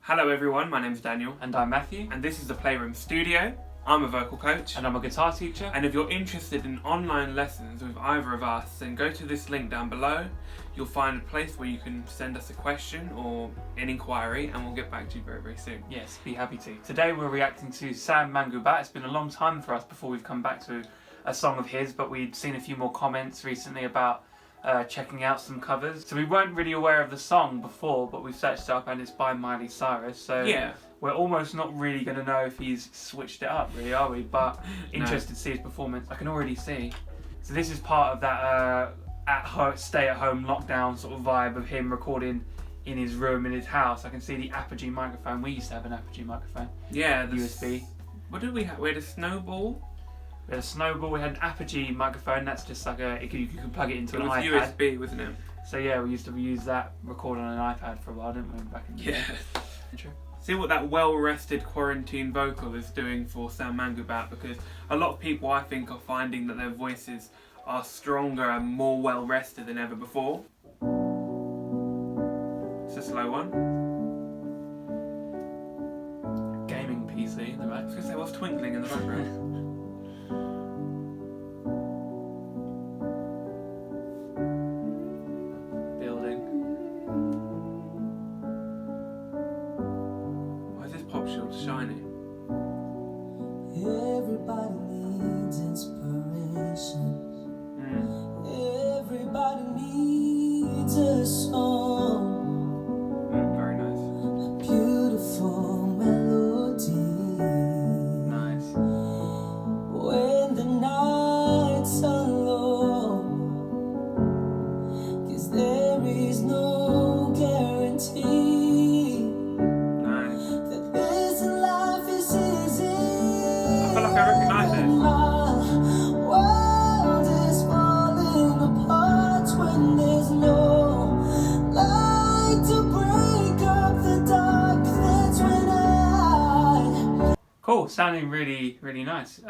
Hello everyone, my name's Daniel. And I'm Matthew. And this is the Playroom Studio. I'm a vocal coach. And I'm a guitar teacher. And if you're interested in online lessons with either of us, then go to this link down below. You'll find a place where you can send us a question or an inquiry and we'll get back to you very, very soon. Yes, be happy to. Today we're reacting to Sam Mangubat. It's been a long time for us before we've come back to a song of his, but we'd seen a few more comments recently about checking out some covers. So we weren't really aware of the song before, but we've searched it up and it's by Miley Cyrus. So yeah, we're almost not really going to know if he's switched it up, really, are we? But interested to see his performance. I can already see. So this is part of that stay-at-home lockdown sort of vibe of him recording in his room, in his house. I can see the Apogee microphone. We used to have an Apogee microphone. Yeah, the USB. What did we have? We had a Snowball. We had a Snowball. We had an Apogee microphone. That's just like you could plug it into an iPad. It was USB, wasn't it? So yeah, we used to use that, record on an iPad for a while, didn't we? Back in the day. Yeah. See what that well-rested quarantine vocal is doing for Sam Mangubat, because a lot of people, I think, are finding that their voices are stronger and more well-rested than ever before. It's a slow one. Gaming PC in the back. I was going to say, what's twinkling in the background? Building. Why is this pop shield shiny? Everybody needs inspiration. Everybody needs a song. Very nice. A beautiful melody. Nice. When the nights are long, 'cause there is no guarantee Nice. that this life is easy. I feel like I recognise it. When there's no light to break up the dark, that's when I... Cool, sounding really, really nice.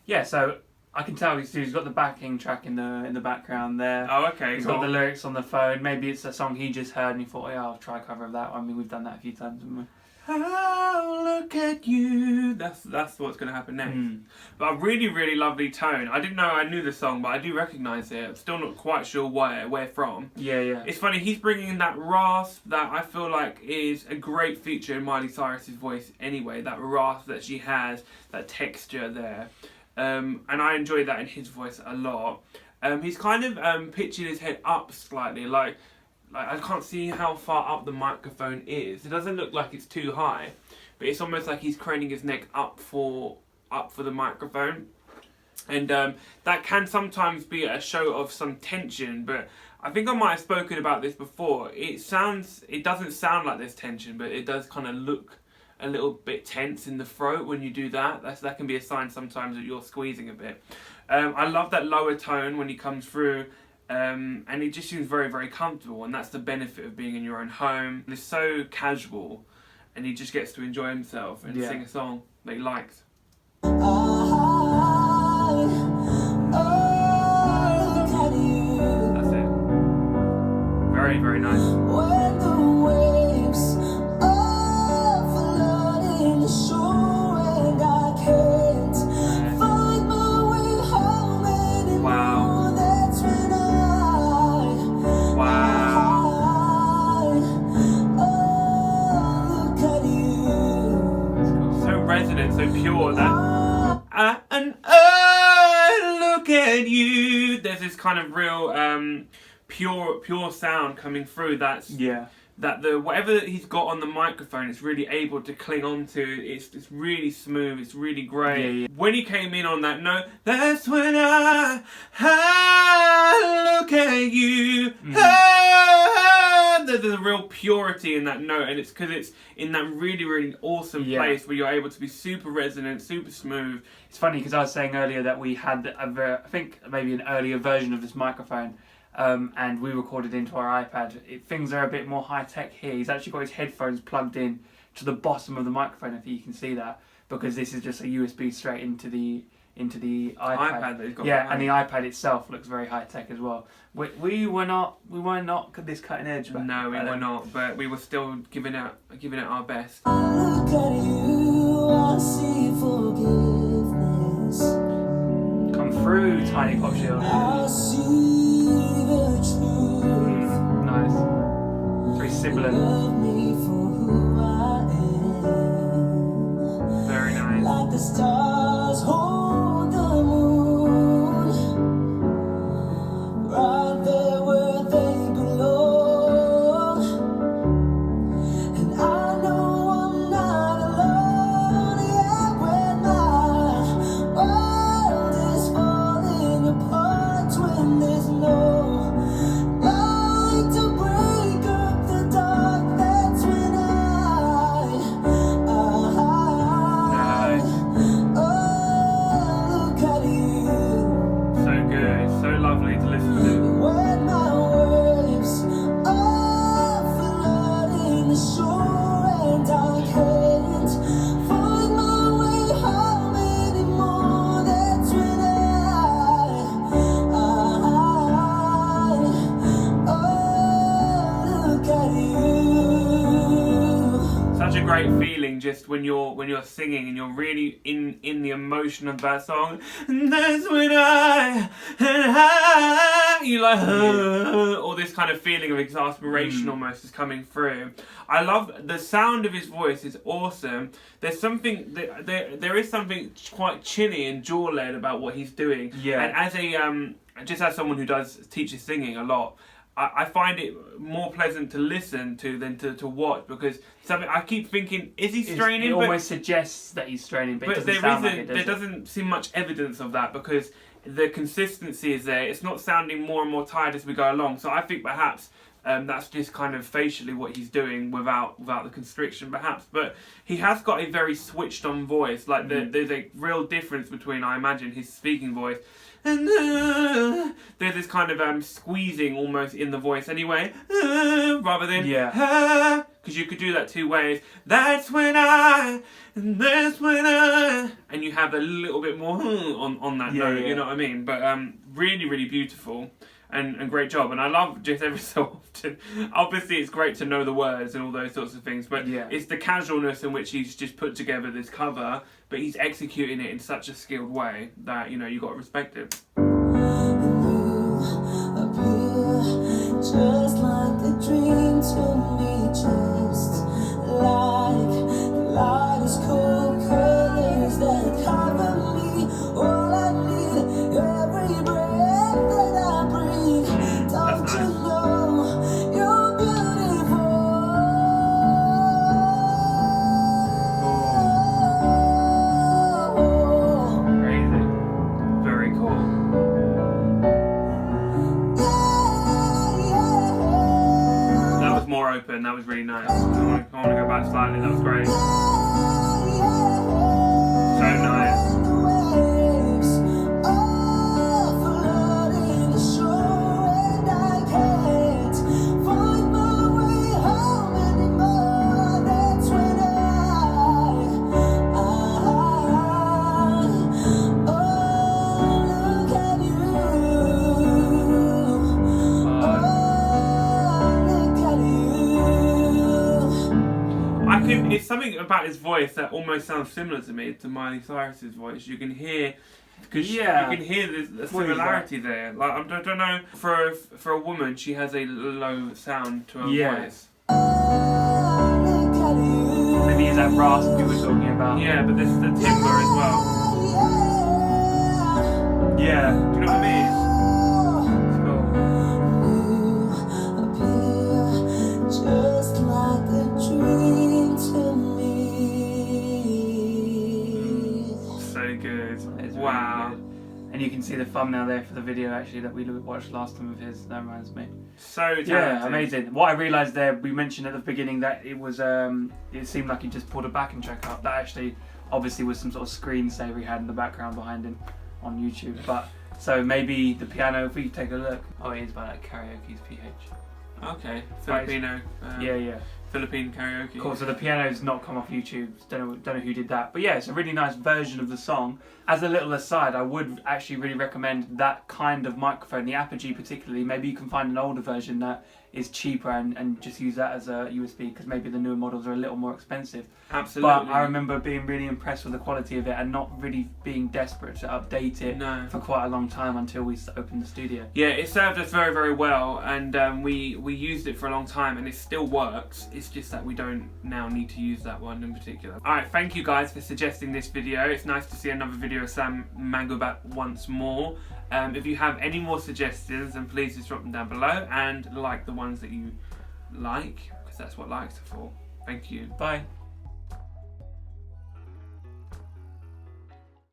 Yeah, so I can tell he's got the backing track in the background there. Oh, okay, He's cool. got the lyrics on the phone. Maybe it's a song he just heard and he thought, yeah, I'll try a cover of that. I mean, we've done that a few times, haven't we? Oh, look at you. That's what's going to happen next. But a really, really lovely tone. I didn't know I knew the song, but I do recognise it. I'm still not quite sure where from. Yeah. It's funny, he's bringing in that rasp that I feel like is a great feature in Miley Cyrus's voice anyway. That rasp that she has, that texture there. And I enjoy that in his voice a lot. He's kind of pitching his head up slightly, like I can't see how far up the microphone is. It doesn't look like it's too high, but it's almost like he's craning his neck up for the microphone. And that can sometimes be a show of some tension, but I think I might have spoken about this before. It doesn't sound like there's tension, but it does kind of look a little bit tense in the throat when you do that. That can be a sign sometimes that you're squeezing a bit. I love that lower tone when he comes through. And it just seems very, very comfortable, and that's the benefit of being in your own home. It's so casual, and he just gets to enjoy himself and sing a song that he likes. That's it. Very, very nice. When the waves are flooding the shore and I can't find my way home anymore. Wow. That's when look at you. So resonant, so pure. Look at you. There's this kind of real pure sound coming through. That whatever he's got on the microphone, it's really able to cling on to. It's really smooth. It's really great. Yeah. When he came in on that note, that's when I look at you. There's a real purity in that note, and it's because it's in that really, really awesome place where you're able to be super resonant, super smooth. It's funny because I was saying earlier that we had I think maybe an earlier version of this microphone, and we recorded into our iPad. Things are a bit more high tech here. He's actually got his headphones plugged in to the bottom of the microphone, if you can see that, because this is just a USB straight into the into the iPad. iPad that he's got Yeah, and behind. the iPad itself looks very high tech as well. We were not this cutting edge. No, we were not, but we were still giving it our best. I look at you, I see forgiveness. Come through, Tiny Pop Shield. I see the truth. Nice. Very sibilant. Love me for who I am. Very nice. Like the stars hold the moon, right there where they belong. And I know I'm not alone, yeah, when my world is falling apart, when there's no light to break up the dark, that's when oh, look at you. So good, so lovely to listen to. When my waves are flooding the shore and I can't find my way home anymore, that's when oh, look at you. Such a great feeling just when you're singing and you're really in the emotion of that song. And that's when you like all this kind of feeling of exasperation almost is coming through. I love the sound of his voice is awesome. There's something there is something quite chinny and jaw-led about what he's doing. Yeah. And as just as someone who teaches singing a lot, I find it more pleasant to listen to than to watch, because something I keep thinking, is he straining? It almost suggests that he's straining, but it doesn't there sound isn't. like it, does There it? doesn't seem much evidence of that, because the consistency is there. It's not sounding more and more tired as we go along. So I think perhaps that's just kind of facially what he's doing without the constriction, perhaps. But he has got a very switched on voice. Like there's a real difference between, I imagine, his speaking voice. And there's this kind of squeezing almost in the voice anyway, rather than because you could do that two ways. That's when and you have a little bit more on that note. yeah. You know what I mean? But really, really beautiful. And great job. And I love just every so often. Obviously, it's great to know the words and all those sorts of things, but it's the casualness in which he's just put together this cover, but he's executing it in such a skilled way that, you got to respect it. Appear just like a dream to me, just like the lightest cool colors that cover me. All I need, every breath that I breathe. Don't you know you're beautiful? Crazy. Very cool. That was more open. That was really nice. I want to go back slightly. That was great. So nice. It's something about his voice that almost sounds similar to me, to Miley Cyrus's voice. You can hear, because you can hear the similarity there. Like I don't know, for a woman, she has a low sound to her voice. Maybe it's that rasp you were talking about. Yeah, but there's the timbre as well. Yeah. Do you know what I mean? Just like a dream to me. So good. It's Wow. really good. And you can see the thumbnail there for the video actually that we watched last time of his. That reminds me. So talented. Yeah, amazing. What I realised there, we mentioned at the beginning that it was, it seemed like he just pulled a backing track up. That actually, obviously, was some sort of screensaver he had in the background behind him on YouTube. But so maybe the piano, if we take a look. Oh, it is by like Karaoke's PH. Okay, Filipino. Yeah. Philippine karaoke. Cool, so the piano's not come off YouTube. Don't know who did that. But yeah, it's a really nice version of the song. As a little aside, I would actually really recommend that kind of microphone, the Apogee particularly. Maybe you can find an older version that is cheaper and just use that as a USB, because maybe the newer models are a little more expensive. Absolutely. But I remember being really impressed with the quality of it and not really being desperate to update it for quite a long time until we opened the studio. Yeah, it served us very, very well, and we used it for a long time, and it still works. It's just that we don't now need to use that one in particular. Alright, thank you guys for suggesting this video. It's nice to see another video of Sam Mangubat once more. If you have any more suggestions, then please just drop them down below and like the ones that you like, because that's what likes are for. Thank you. Bye.